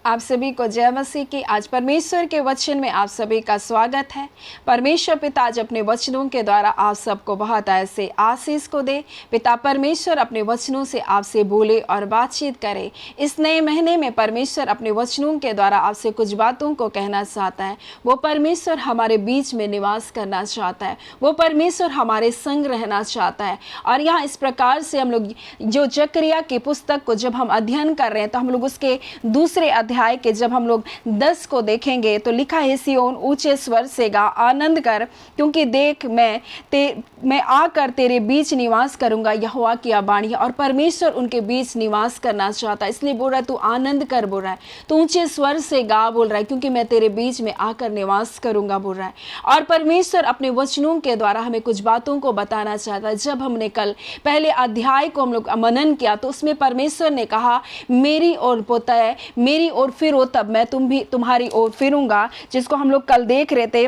आप सभी को जय मसीह की। आज परमेश्वर के वचन में आप सभी का स्वागत है। परमेश्वर पिता आज अपने वचनों के द्वारा आप सबको बहुत ऐसे आशीष को दे। पिता परमेश्वर अपने वचनों से आपसे बोले और बातचीत करे। इस नए महीने में परमेश्वर अपने वचनों के द्वारा आपसे कुछ बातों को कहना चाहता है। वो परमेश्वर हमारे बीच में निवास करना चाहता है। वो परमेश्वर हमारे संग रहना चाहता है। और यहाँ इस प्रकार से हम लोग जो जकरिया की पुस्तक को जब हम अध्ययन कर रहे हैं तो हम लोग उसके दूसरे अध्याय के जब हम लोग 10 को देखेंगे तो लिखा है, सिय्योन ऊंचे स्वर से गा, आनंद कर, क्योंकि देख मैं आकर तेरे बीच निवास करूंगा। यहोवा की वाणी है। और परमेश्वर उनके बीच निवास करना चाहता है, इसलिए बोल रहा है तू आनंद कर, बोल रहा है तू ऊंचे स्वर से गा, बोल रहा है क्योंकि मैं तेरे बीच में आकर निवास करूंगा, बोल रहा है। और परमेश्वर अपने वचनों के द्वारा हमें कुछ बातों को बताना चाहता है। जब हमने कल पहले अध्याय को हम लोग मनन किया तो उसमें परमेश्वर ने कहा, मेरी ओर पोता है, मेरी ओर फिरो तब मैं तुम्हारी ओर फिरूंगा, जिसको हम लोग कल देख रहे थे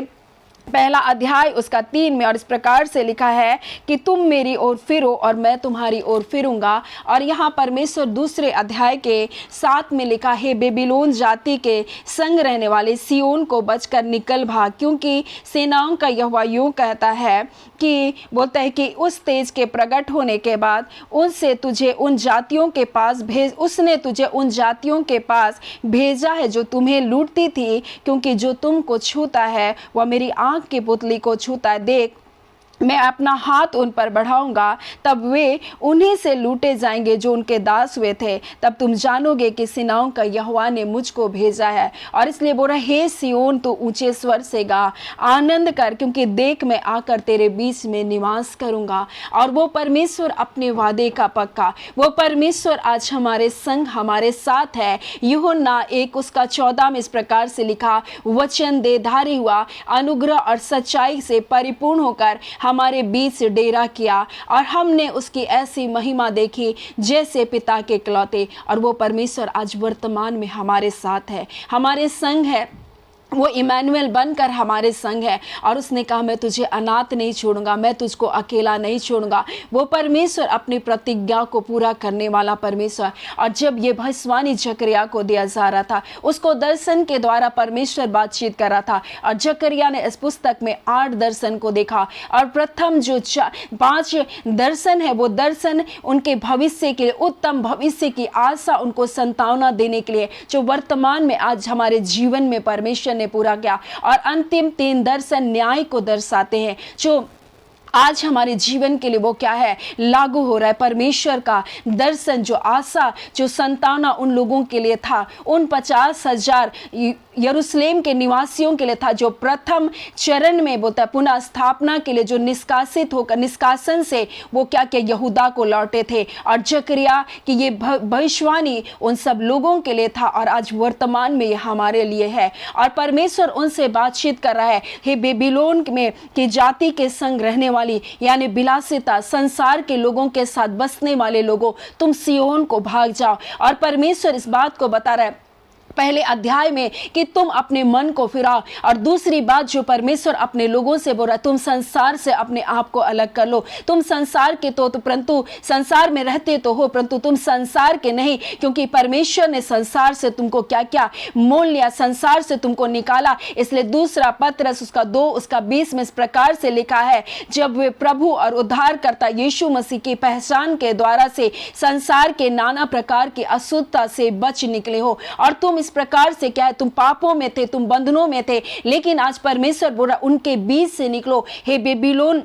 पहला अध्याय उसका 3 में। और इस प्रकार से लिखा है कि तुम मेरी ओर फिरो और मैं तुम्हारी ओर फिरूंगा। और यहाँ परमेश्वर दूसरे अध्याय के 7 में लिखा है, बेबीलोन जाति के संग रहने वाले सिय्योन को बचकर निकल भाग, क्योंकि सेनाओं का यहोवा यूं कहता है कि बोलता है कि उस तेज के प्रकट होने के बाद उसने तुझे उन जातियों के पास भेजा है जो तुम्हें लूटती थी, क्योंकि जो तुमको छूता है वह मेरी आंख की पुतली को छूता है। देख मैं अपना हाथ उन पर बढ़ाऊंगा, तब वे उन्हीं से लूटे जाएंगे जो उनके दास हुए थे। तब तुम जानोगे कि सेनाओं का यहोवा ने मुझको भेजा है। और इसलिए बोल रहा, हे सिय्योन तू ऊंचे स्वर से गा, आनंद कर, क्योंकि देख मैं आकर तेरे बीच में निवास करूंगा। और वो परमेश्वर अपने वादे का पक्का, वो परमेश्वर आज हमारे संग हमारे साथ है। यूहन्ना 1 उसका 14 में इस प्रकार से लिखा, वचन देहधारी हुआ, अनुग्रह और सच्चाई से परिपूर्ण होकर हमारे बीच डेरा किया, और हमने उसकी ऐसी महिमा देखी जैसे पिता के इकलौते। और वो परमेश्वर आज वर्तमान में हमारे साथ है, हमारे संग है। वो इमैनुअल बनकर हमारे संग है। और उसने कहा, मैं तुझे अनाथ नहीं छोड़ूंगा, मैं तुझको अकेला नहीं छोड़ूंगा। वो परमेश्वर अपनी प्रतिज्ञा को पूरा करने वाला परमेश्वर। और जब ये भविष्यवाणी जकरिया को दिया जा रहा था, उसको दर्शन के द्वारा परमेश्वर बातचीत कर रहा था। और जकरिया ने इस पुस्तक में 8 दर्शन को देखा। और प्रथम जो 5 दर्शन है, वो दर्शन उनके भविष्य के लिए, उत्तम भविष्य की आशा उनको संतावना देने के लिए, जो वर्तमान में आज हमारे जीवन में परमेश्वर ने पूरा किया। और अंतिम 3 दर्शन न्याय को दर्शाते हैं, जो आज हमारे जीवन के लिए वो क्या है, लागू हो रहा है। परमेश्वर का दर्शन, जो आशा, जो संतावना उन लोगों के लिए था, उन 50,000 यरूशलेम के निवासियों के लिए था, जो प्रथम चरण में बोलता है पुनः स्थापना के लिए जो निष्कासित होकर, निष्कासन से वो क्या किया, यहूदा को लौटे थे। और जकरिया की ये भविष्यवाणी उन सब लोगों के लिए था, और आज वर्तमान में ये हमारे लिए है। और परमेश्वर उनसे बातचीत कर रहा है, हे बेबीलोन में की जाति के संग रहने वाली, यानी बिलासिता, संसार के लोगों के साथ बसने वाले लोगों, तुम सिय्योन को भाग जाओ। और परमेश्वर इस बात को बता रहा है पहले अध्याय में कि तुम अपने मन को फिराओ। और दूसरी बात जो परमेश्वर अपने लोगों से बोल रहा है, तुम संसार से अपने आप को अलग कर लो। तुम संसार के तो परंतु संसार में रहते तो हो, परंतु तुम संसार के नहीं, क्योंकि परमेश्वर ने संसार से तुमको क्या क्या मोल लिया, संसार से तुमको निकाला। इसलिए दूसरा पत्रस उसका 2 उसका 20 में इस प्रकार से लिखा है, जब वे प्रभु और उद्धारकर्ता यीशु मसीह की पहचान के द्वारा से संसार के नाना प्रकार की अशुद्धता से बच निकले हो। और तुम इस प्रकार से क्या है, तुम पापों में थे, तुम बंधनों में थे, लेकिन आज परमेश्वर बोल रहा उनके बीच से निकलो। हे बेबीलोन,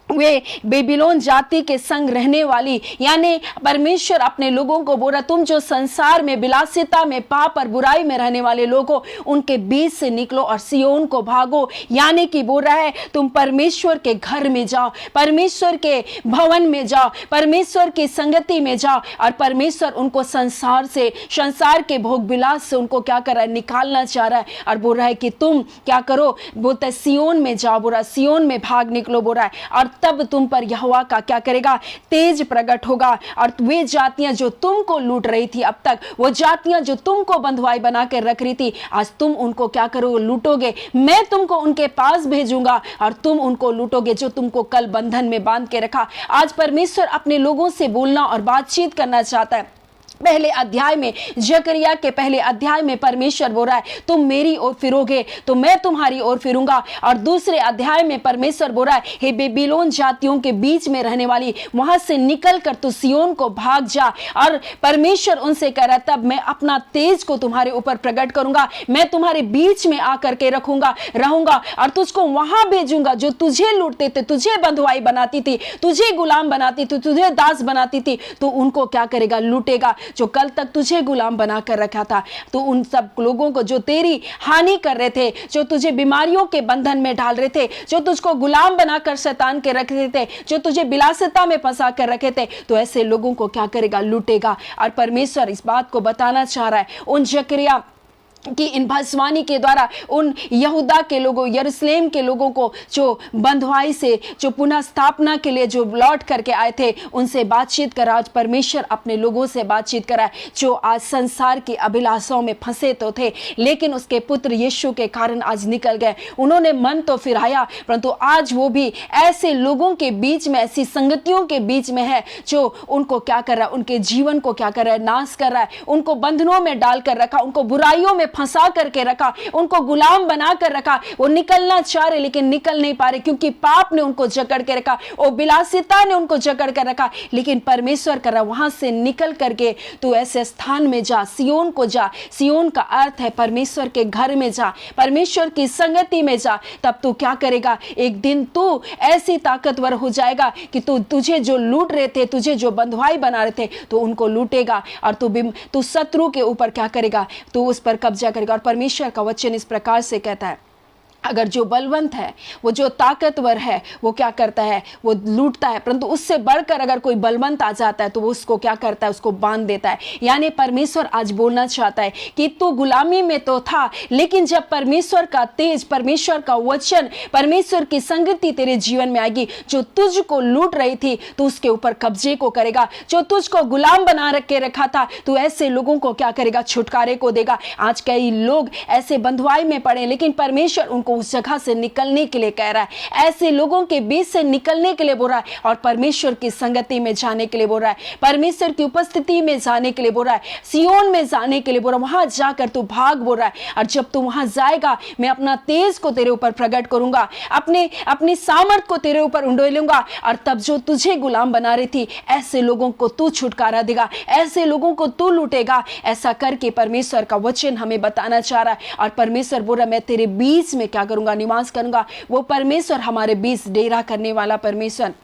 वे बेबीलोन जाति के संग रहने वाली, यानी परमेश्वर अपने लोगों को बोल रहा, तुम जो संसार में विलासिता में, पाप और बुराई में रहने वाले लोग हो, उनके बीच से निकलो और सिय्योन को भागो। यानी कि बोल रहा है तुम परमेश्वर के घर में जाओ, परमेश्वर के भवन में जाओ, परमेश्वर की संगति में जाओ। और परमेश्वर उनको संसार से, संसार के भोग विलास से उनको क्या कर रहा है, निकालना चाह रहा है। और बोल रहा है कि तुम क्या करो, बोलता है सिय्योन में जाओ, बोल रहा सिय्योन में भाग निकलो, बोल रहा है। और तब तुम पर यहोवा का क्या करेगा, तेज प्रकट होगा। और वे जातियां जो तुमको लूट रही थी अब तक, वो जातियां जो तुमको बंधुआई बना कर रख रही थी, आज तुम उनको क्या करोगे, लूटोगे। मैं तुमको उनके पास भेजूंगा और तुम उनको लूटोगे जो तुमको कल बंधन में बांध के रखा। आज परमेश्वर अपने लोगों से बोलना और बातचीत करना चाहता है। पहले अध्याय में, जकरिया के पहले अध्याय में परमेश्वर बोल रहा है तुम मेरी ओर फिरोगे तो मैं तुम्हारी ओर फिरूंगा। और दूसरे अध्याय में परमेश्वर बोल रहा है हे बेबीलोन जातियों के बीच में रहने वाली, वहां से निकल कर तू सियोन को भाग जा। और परमेश्वर उनसे कह रहा है तब मैं अपना तेज को तुम्हारे ऊपर प्रकट करूंगा, मैं तुम्हारे बीच में आकर के रहूंगा और तुझको वहां भेजूंगा जो तुझे लूटते थे, तुझे बंधुआई बनाती थी, तुझे गुलाम बनाती थी, तुझे दास बनाती थी, तो उनको क्या करेगा, लूटेगा। जो कल तक तुझे गुलाम बना कर रखा था, तो उन सब लोगों को जो तेरी हानि कर रहे थे, जो तुझे बीमारियों के बंधन में डाल रहे थे, जो तुझको गुलाम बनाकर शैतान के रख रहे थे, जो तुझे बिलासिता में फंसा कर रखे थे, तो ऐसे लोगों को क्या करेगा, लूटेगा। और परमेश्वर इस बात को बताना चाह रहा है उन जकरिया कि इन भविष्यवाणी के द्वारा उन यहूदा के लोगों, यरूशलेम के लोगों को जो बंधुआई से, जो पुनः स्थापना के लिए जो लौट करके आए थे, उनसे बातचीत करा। आज परमेश्वर अपने लोगों से बातचीत करा जो आज संसार की अभिलाषाओं में फंसे तो थे, लेकिन उसके पुत्र यीशु के कारण आज निकल गए। उन्होंने मन तो फिराया, परंतु आज वो भी ऐसे लोगों के बीच में, ऐसी संगतियों के बीच में है जो उनको क्या कर रहा है, उनके जीवन को क्या कर रहा है, नाश कर रहा है, उनको बंधनों में डाल कर रखा, उनको बुराइयों में फंसा करके रखा, उनको गुलाम बना कर रखा। वो निकलना चाह रहे लेकिन निकल नहीं पा रहे, क्योंकि पाप ने उनको जकड़ के रखा, वो बिलासिता ने उनको जकड़ कर रखा। लेकिन परमेश्वर कर रहा वहां से निकल करके तू ऐसे स्थान में जा, सियोन को जा। सियोन का अर्थ है परमेश्वर के घर में जा, परमेश्वर की संगति में जा। तब तू क्या करेगा, एक दिन तू ऐसी ताकतवर हो जाएगा कि तुझे जो लूट रहे थे, तुझे जो बंधुआई बना रहे थे, तो उनको लूटेगा। और तू शत्रु के ऊपर क्या करेगा, तू उस पर कब्जा करेगा। और परमेश्वर का वचन इस प्रकार से कहता है अगर जो बलवंत है, वो जो ताकतवर है, वो क्या करता है, वो लूटता है, परंतु उससे बढ़कर अगर कोई बलवंत आ जाता है तो वो उसको क्या करता है, उसको बांध देता है। यानी परमेश्वर आज बोलना चाहता है कि तू गुलामी में तो था, लेकिन जब परमेश्वर का तेज, परमेश्वर का वचन, परमेश्वर की संगति तेरे जीवन में आएगी, जो तुझको लूट रही थी तू उसके ऊपर कब्जे को करेगा, जो तुझको गुलाम बना के रखा था तू ऐसे लोगों को क्या करेगा, छुटकारे को देगा। आज कई लोग ऐसे बंधुआई में पड़े, लेकिन परमेश्वर उनको उस जगह से निकलने के लिए कह रहा है, ऐसे लोगों के बीच से निकलने के लिए बोल रहा है, और परमेश्वर की संगति में जाने के लिए बोल रहा है, परमेश्वर की उपस्थिति में जाने के लिए बोल रहा है, सियोन में जाने के लिए बोल रहा है। वहां जाकर तू भाग बोल रहा है, और जब तू वहां जाएगा मैं अपना तेज को तेरे ऊपर प्रकट करूंगा, अपनी सामर्थ को तेरे ऊपर उंडेलूंगा, और तब जो तुझे गुलाम बना रही थी ऐसे लोगों को तू छुटकारा देगा, ऐसे लोगों को तू लूटेगा। ऐसा करके परमेश्वर का वचन हमें बताना चाह रहा है। और परमेश्वर बोल रहा है मैं तेरे बीच में क्या करूंगा, निवास करूंगा। वो परमेश्वर हमारे बीच डेरा करने वाला परमेश्वर,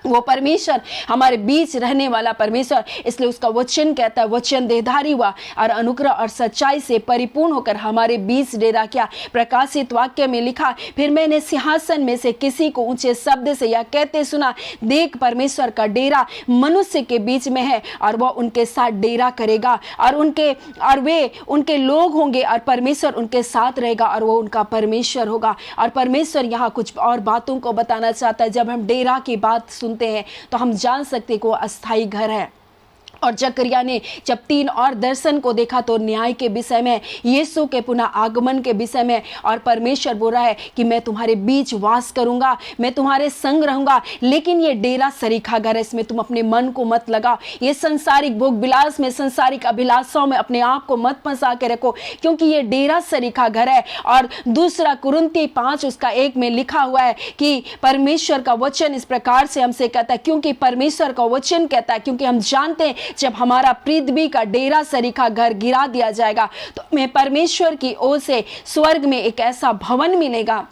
वो परमेश्वर हमारे बीच रहने वाला परमेश्वर। इसलिए उसका वचन कहता है, वचन देहधारी हुआ और अनुग्रह और सच्चाई से परिपूर्ण होकर हमारे बीच डेरा किया। प्रकाशित वाक्य में लिखा, फिर मैंने सिंहासन में से किसी को ऊंचे शब्द से यह कहते सुना, देख परमेश्वर का डेरा मनुष्य के बीच में है, और वह उनके साथ डेरा करेगा, और वे उनके लोग होंगे, और परमेश्वर उनके साथ रहेगा, और वो उनका परमेश्वर होगा। और परमेश्वर यहाँ कुछ और बातों को बताना चाहता है। जब हम डेरा की बात सुनते हैं तो हम जान सकते हैं कि वो अस्थाई घर है। और जकरिया ने जब 3 और दर्शन को देखा तो न्याय के विषय में, यीशु के पुनः आगमन के विषय में, और परमेश्वर बोल रहा है कि मैं तुम्हारे बीच वास करूंगा, मैं तुम्हारे संग रहूंगा। लेकिन ये डेरा सरीखा घर है, इसमें तुम अपने मन को मत लगाओ, ये संसारिक भोग विलास में, संसारिक अभिलाषाओं में अपने आप को मत फंसा के रखो, क्योंकि ये डेरा सरीखा घर है। और दूसरा कुरिन्थी 5:1 में लिखा हुआ है कि परमेश्वर का वचन इस प्रकार से हमसे कहता है, क्योंकि परमेश्वर का वचन कहता है, क्योंकि हम जानते हैं जब हमारा पृथ्वी का डेरा सरीखा घर गिरा दिया जाएगा तो हमें परमेश्वर की ओर से स्वर्ग में एक ऐसा भवन मिलेगा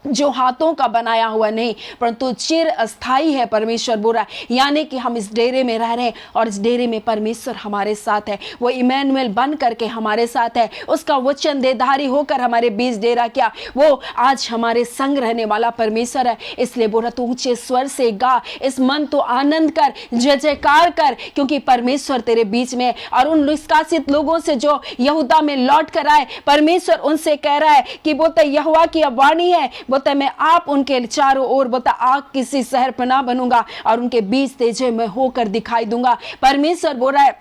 जो हाथों का बनाया हुआ नहीं, परंतु चिर अस्थाई है। परमेश्वर बोल रहा है, यानी कि हम इस डेरे में रह रहे हैं और इस डेरे में परमेश्वर हमारे साथ है, वो इमैनुएल बन करके हमारे साथ है। उसका वचन देहधारी होकर हमारे बीच डेरा किया, वो आज हमारे संग रहने वाला परमेश्वर है। इसलिए बोल रहा तू ऊंचे स्वर से गा, इस मन तो आनंद कर, जय जयकार कर, क्योंकि परमेश्वर तेरे बीच में। और उन निष्कासित लोगों से जो यहूदा में लौट कर आए, परमेश्वर उनसे कह रहा है कि बोलते यहोवा की अब वाणी है, बोलता मैं आप उनके चारों ओर बोलता आग किसी शहर पर ना बनूंगा, और उनके बीच तेजे में होकर दिखाई दूंगा। परमेश्वर बोल रहा है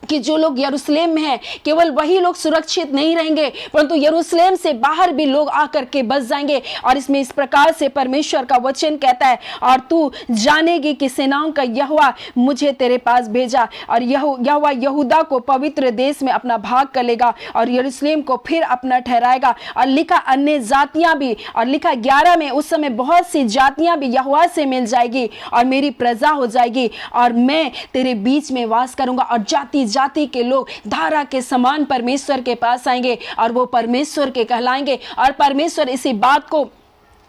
कि जो लोग यरूशलेम में हैं केवल वही लोग सुरक्षित नहीं रहेंगे, परंतु यरूशलेम से बाहर भी लोग आकर के बस जाएंगे। और इसमें इस प्रकार से परमेश्वर का वचन कहता है, और तू जानेगी कि सेनाओं का यहोवा मुझे तेरे पास भेजा, और यहोवा यहूदा को पवित्र देश में अपना भाग कर लेगा और यरूशलेम को फिर अपना ठहराएगा। और लिखा अन्य जातियां भी, और लिखा 11 में, उस समय बहुत सी जातियां भी यहोवा से मिल जाएगी और मेरी प्रजा हो जाएगी, और मैं तेरे बीच में वास करूंगा। और जाति जाति के लोग धारा के समान परमेश्वर के पास आएंगे और वो परमेश्वर के कहलाएंगे। और परमेश्वर इसी बात को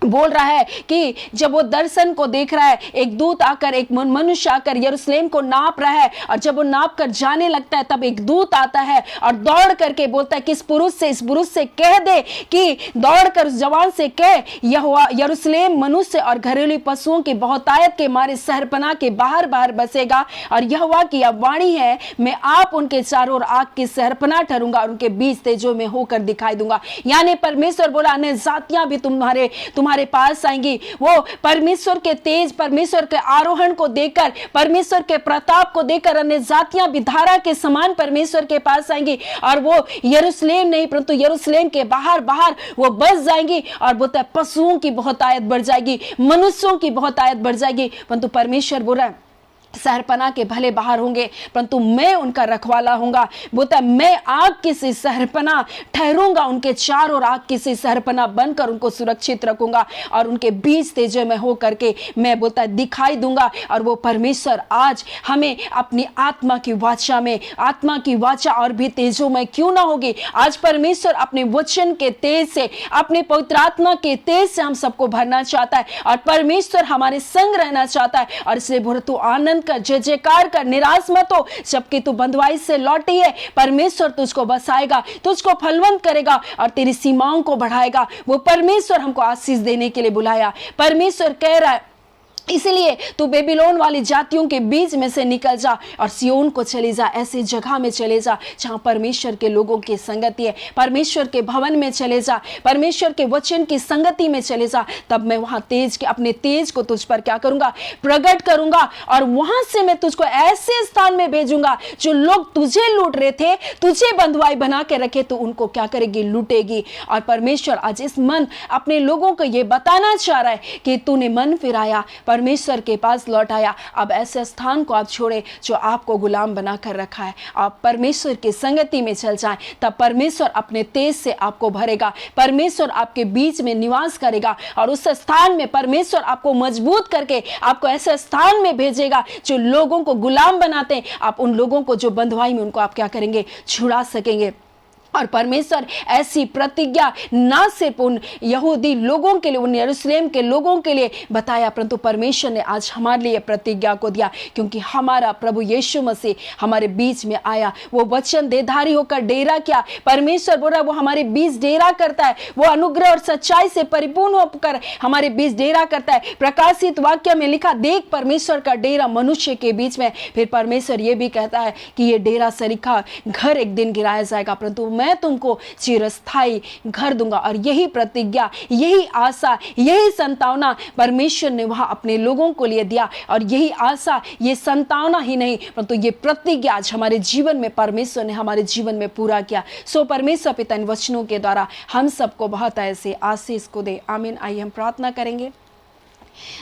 बोल रहा है कि जब वो दर्शन को देख रहा है, एक दूत आकर, एक मनुष्य आकर यरूशलेम को नाप रहा है, और जब वो नाप कर जाने लगता है तब एक दूत आता है और दौड़ करके बोलता है कि इस पुरुष से कह दे कि दौड़ कर उस जवान से कह, यहोवा यरूशलेम मनुष्य और घरेलू पशुओं की बहुतायत के मारे शहरपनाह के बाहर बाहर बसेगा, और यहोवा की अब वाणी है, मैं आप उनके चारों ओर आग की शहरपनाह ठहरूंगा और उनके बीच तेजों में होकर दिखाई दूंगा। यानी परमेश्वर बोला अन्य जातियां भी तुम्हारे पास आएंगी। वो परमेश्वर के तेज, परमेश्वर के आरोहण को देखकर, परमेश्वर के प्रताप को देखकर अन्य जातियां भी धारा के समान परमेश्वर के पास आएंगी, और वो यरूशलेम नहीं परंतु यरूशलेम के बाहर बाहर वो बस जाएंगी। और बोलता है पशुओं की बहुतायत बढ़ जाएगी, मनुष्यों की बहुतायत बढ़ जाएगी, परंतु परमेश्वर बोल रहा है शहरपनाह के भले बाहर होंगे परंतु मैं उनका रखवाला होऊंगा। बोलता है मैं आग की सी शहरपनाह ठहरूंगा, उनके चारों ओर आग की सी शहरपनाह बनकर उनको सुरक्षित रखूंगा और उनके बीच तेजों में हो करके मैं, बोलता है, दिखाई दूंगा। और वो परमेश्वर आज हमें अपनी आत्मा की वाचा में, आत्मा की वाचा और भी तेजों में क्यों ना होगी, आज परमेश्वर अपने वचन के तेज से, अपने पवित्र आत्मा के तेज से हम सबको भरना चाहता है, और परमेश्वर हमारे संग रहना चाहता है। और इसलिए बोल तू आनंद कर, जय जयकार कर, निराश मत हो, जबकि तू बंधुआई से लौटी है, परमेश्वर तुझको बसाएगा, तुझको फलवंत करेगा और तेरी सीमाओं को बढ़ाएगा। वो परमेश्वर हमको आशीष देने के लिए बुलाया। परमेश्वर कह रहा है इसलिए तू बेबीलोन वाली जातियों के बीच में से निकल जा और सियोन को चले जा, ऐसी जगह में चले जा जहां परमेश्वर के लोगों की संगति है, परमेश्वर के भवन में चले जा, परमेश्वर के वचन की संगति में चले जा। तब मैं वहां तेज के, अपने तेज को तुझ पर क्या करूंगा, प्रकट करूंगा, और वहां से मैं तुझको ऐसे स्थान में भेजूंगा जो लोग तुझे लूट रहे थे, तुझे बंधुआई बना के रखे, तो उनको क्या करेगी, लूटेगी। और परमेश्वर आज इस मन अपने लोगों को यह बताना चाह रहा है कि तूने मन फिराया, परमेश्वर के पास लौट आया, अब ऐसे स्थान को आप छोड़े जो आपको गुलाम बनाकर रखा है, आप परमेश्वर की संगति में चल जाएं, तब परमेश्वर अपने तेज से आपको भरेगा, परमेश्वर आपके बीच में निवास करेगा, और उस स्थान में परमेश्वर आपको मजबूत करके आपको ऐसे स्थान में भेजेगा जो लोगों को गुलाम बनाते हैं। आप उन लोगों को जो बंधुआई में, उनको आप क्या करेंगे, छुड़ा सकेंगे। और परमेश्वर ऐसी प्रतिज्ञा ना सिर्फ उन यहूदी लोगों के लिए, उन यरूशलेम के लोगों के लिए बताया, परंतु परमेश्वर ने आज हमारे लिए प्रतिज्ञा को दिया, क्योंकि हमारा प्रभु यीशु मसीह हमारे बीच में आया, वो वचन देधारी होकर डेरा किया। परमेश्वर बोल रहा है वो हमारे बीच डेरा करता है, वो अनुग्रह और सच्चाई से परिपूर्ण होकर हमारे बीच डेरा करता है। प्रकाशित वाक्य में लिखा, देख परमेश्वर का डेरा मनुष्य के बीच में। फिर परमेश्वर ये भी कहता है कि ये डेरा सरीखा घर एक दिन गिराया जाएगा, परंतु मैं तुमको चिरस्थाई घर दूंगा। और यही प्रतिज्ञा, यही आशा, यही संतावना परमेश्वर ने वहां अपने लोगों को लिए दिया। और यही आशा, ये संतावना ही नहीं परंतु ये प्रतिज्ञा आज हमारे जीवन में परमेश्वर ने हमारे जीवन में पूरा किया। सो परमेश्वर पिता इन वचनों के द्वारा हम सबको बहुत ऐसे आशीष को दे। आमीन। आइए हम प्रार्थना करेंगे।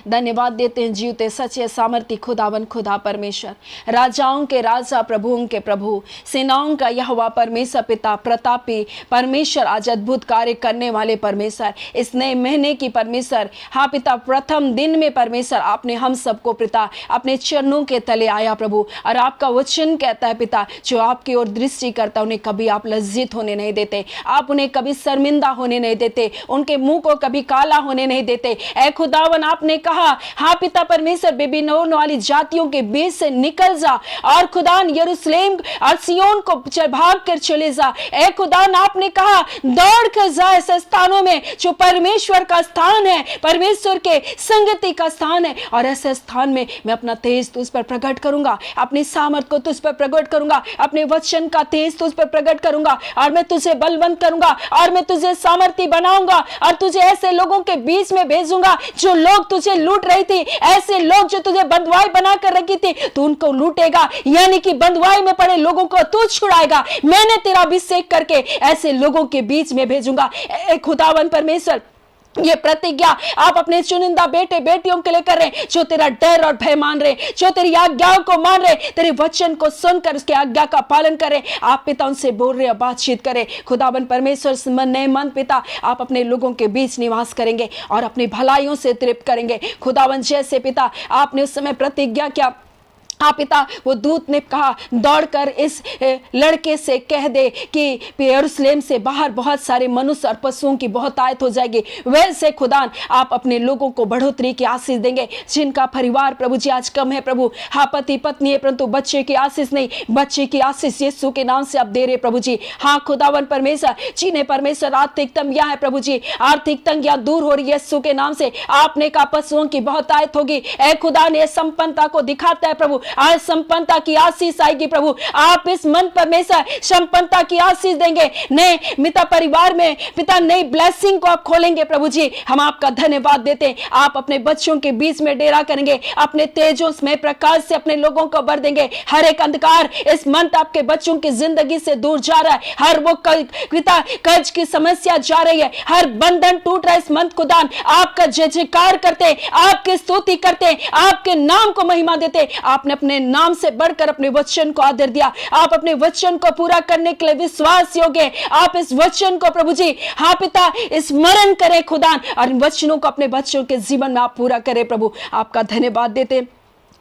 धन्यवाद देते हैं जीवते सच्चे सामर्थ्य खुदावन खुदा परमेश्वर, राजाओं के राजा, प्रभुओं के प्रभु, सेनाओं का यहोवा परमेश्वर पिता प्रतापी परमेश्वर, आज अद्भुत कार्य करने वाले परमेश्वर, इस नए महीने की परमेश्वर, हाँ पिता, प्रथम दिन में परमेश्वर आपने हम सबको पिता अपने चरणों के तले आया प्रभु। और आपका वचन कहता है पिता, जो आपकी ओर दृष्टि करता उन्हें कभी आप लज्जित होने नहीं देते, आप उन्हें कभी शर्मिंदा होने नहीं देते, उनके मुंह को कभी काला होने नहीं देते। ऐ खुदावन आपने कहा, हाँ पिता परमेश्वर, बेबीलोन वाली जातियों के बीच से निकल जा और खुदान यरूशलेम और सियोन को भाग कर चले जा। ऐ खुदान आपने कहा, दौड़ कर जा ऐसे स्थानों में जो परमेश्वर का स्थान है, परमेश्वर के संगति का स्थान है, और ऐसे स्थान में मैं अपना तेज तुझ पर प्रकट करूंगा, अपनी सामर्थ को तुझ पर प्रकट करूंगा, अपने वचन का तेज तुझ पर प्रकट करूंगा, और मैं तुझे बलवंत करूंगा, और मैं तुझे सामर्थी बनाऊंगा, और तुझे ऐसे लोगों के बीच में भेजूंगा जो लोग लोग तुझे लूट रही थी, ऐसे लोग जो तुझे बंधुआई बना कर रखी थी, तू उनको लूटेगा, यानी कि बंधुआई में पड़े लोगों को तू छुड़ाएगा। मैंने तेरा अभिषेक करके ऐसे लोगों के बीच में भेजूंगा। खुदावन परमेश्वर, ये प्रतिज्ञा आप अपने चुनिंदा बेटे बेटियों के लिए कर रहे हैं, जो तेरा डर और भय मान रहे, जो तेरी आज्ञाओं को मान रहे, तेरे वचन को सुनकर उसके आज्ञा का पालन करें। आप पिता उनसे बोल रहे, बातचीत करें। खुदावन परमेश्वर, नए मन पिता आप अपने लोगों के बीच निवास करेंगे और अपनी भलाइयों से तृप्त करेंगे। खुदावन जैसे पिता आपने उस समय प्रतिज्ञा किया, हाँ पिता, वो दूत ने कहा दौड़कर इस लड़के से कह दे कि यरूशलेम से बाहर बहुत सारे मनुष्य और पशुओं की बहुत आयत हो जाएगी। वैसे खुदान आप अपने लोगों को बढ़ोतरी की आशीष देंगे, जिनका परिवार प्रभु जी आज कम है प्रभु, हाँ पति पत्नी है परंतु बच्चे की आशीष नहीं, बच्चे की आशीष यीशु के नाम से आप दे रहे प्रभु जी। हाँ खुदावन परमेश्वर, जिन्हें परमेश्वर आर्थिक तंगियां है प्रभु जी, आर्थिक तंगियां दूर हो रही है यीशु के नाम से। आपने कहा पशुओं की बहुत आयत होगी, ऐ खुदा ने संपन्नता को दिखाता है प्रभु, आज संपन्नता की आशीष आएगी प्रभु। आप इस मन परमेश्वर संपन्नता की आशीष देंगे, नए मिता परिवार में पिता नई ब्लेसिंग को आप खोलेंगे प्रभु जी। हम आपका धन्यवाद देते हैं, आप अपने बच्चों के बीच में डेरा करेंगे, अपने तेजों में प्रकाश से अपने लोगों को भर देंगे। हर एक अंधकार इस मंथ आपके बच्चों की जिंदगी से दूर जा रहा है, हर वो पिता कर्ज की समस्या जा रही है, हर बंधन टूट रहा है इस मंथ खुदान। आपका जय जयकार करते, आपकी स्तुति करते, आपके नाम को महिमा देते। आपने अपने नाम से बढ़कर अपने वचन को आदर दिया, आप अपने वचन को पूरा करने के लिए विश्वास योग्य, आप इस वचन को प्रभु जी हाँ पिता स्मरण करें खुदा, और इन वचनों को अपने बच्चों के जीवन में आप पूरा करें प्रभु। आपका धन्यवाद देते,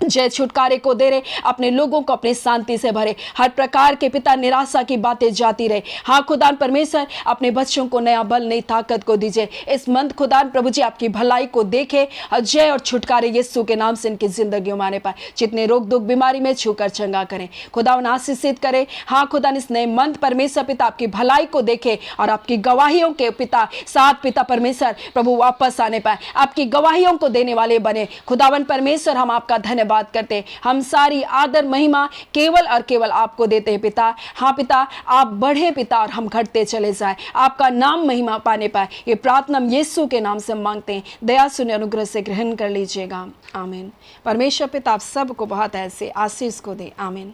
जय छुटकारे को दे रहे, अपने लोगों को अपनी शांति से भरे, हर प्रकार के पिता निराशा की बातें जाती रहे। हाँ खुदान परमेश्वर, अपने बच्चों को नया बल नई ताकत को दीजिए। इस मंथ खुदान प्रभु जी आपकी भलाई को देखे, जय और छुटकारे यीशु के नाम से इनकी जिंदगियों में आने पाए। जितने रोग दुख बीमारी में छूकर चंगा करें, खुदावन आशीषित करे। हाँ खुदान इस नए मंथ परमेश्वर पिता आपकी भलाई को देखे और आपकी गवाहियों के पिता साथ पिता परमेश्वर प्रभु वापस आने पाए, आपकी गवाहियों को देने वाले बने। खुदावन परमेश्वर, हम आपका धन्यवाद बात करते हैं, हम सारी आदर महिमा केवल और केवल आपको देते हैं पिता। हाँ पिता, आप बढ़े पिता और हम घटते चले जाए, आपका नाम महिमा पाने पाए। ये प्रार्थना हम यीशु के नाम से मांगते हैं, दया सुने अनुग्रह से ग्रहण कर लीजिएगा, आमीन। परमेश्वर पिता आप सबको बहुत ऐसे आशीष को दे, आमीन।